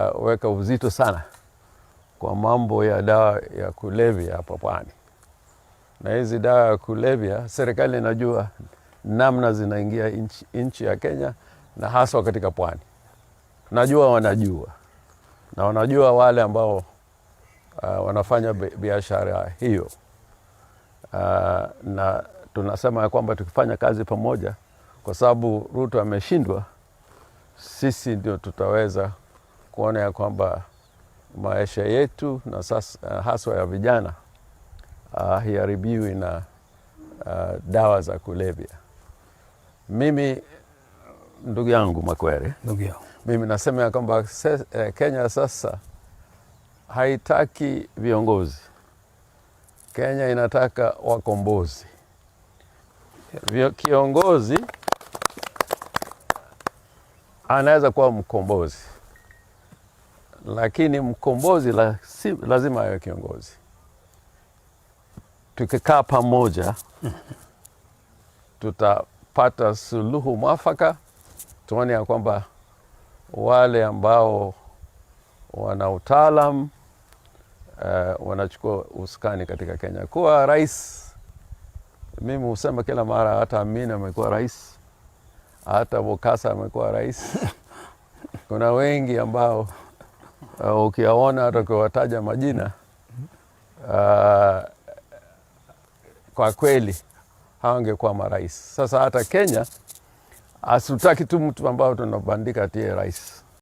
weka uzito sana kwa mambo ya dawa ya kulevya hapa Pwani. Na hizi dawa ya kulevya serikali inajua namna zinaingia nchi ya Kenya na haswa katika Pwani. Wanajua na wanajua wale ambao wanafanya biashara hiyo. Na tunasema ya kwamba tukifanya kazi pamoja, kwa sababu Ruto ameshindwa, sisi ndio tutaweza kuona ya kwamba maisha yetu na sasa haswa ya vijana hiharibiwi na dawa za kulevya. Mimi ndugu yangu Makwere, mimi nasema ya kwamba Kenya sasa haitaki viongozi. Kenya inataka wakombozi. Kiongozi anaweza kuwa mkombozi, lakini mkombozi lazima awe kiongozi. Tukikaa pamoja tutapata suluhu mwafaka. Tuone ya kwamba wale ambao wana utaalamu wanachukua usukani katika Kenya. Kuwa rais, mimi husema kila mara, hata Amina amekuwa rais, hata Bokassa amekuwa rais. Kuna wengi ambao ukiwaona hata ukiwataja majina, kwa kweli hawangekuwa marais. Sasa hata Kenya asitaki tu mtu ambao tunabandika atie rais.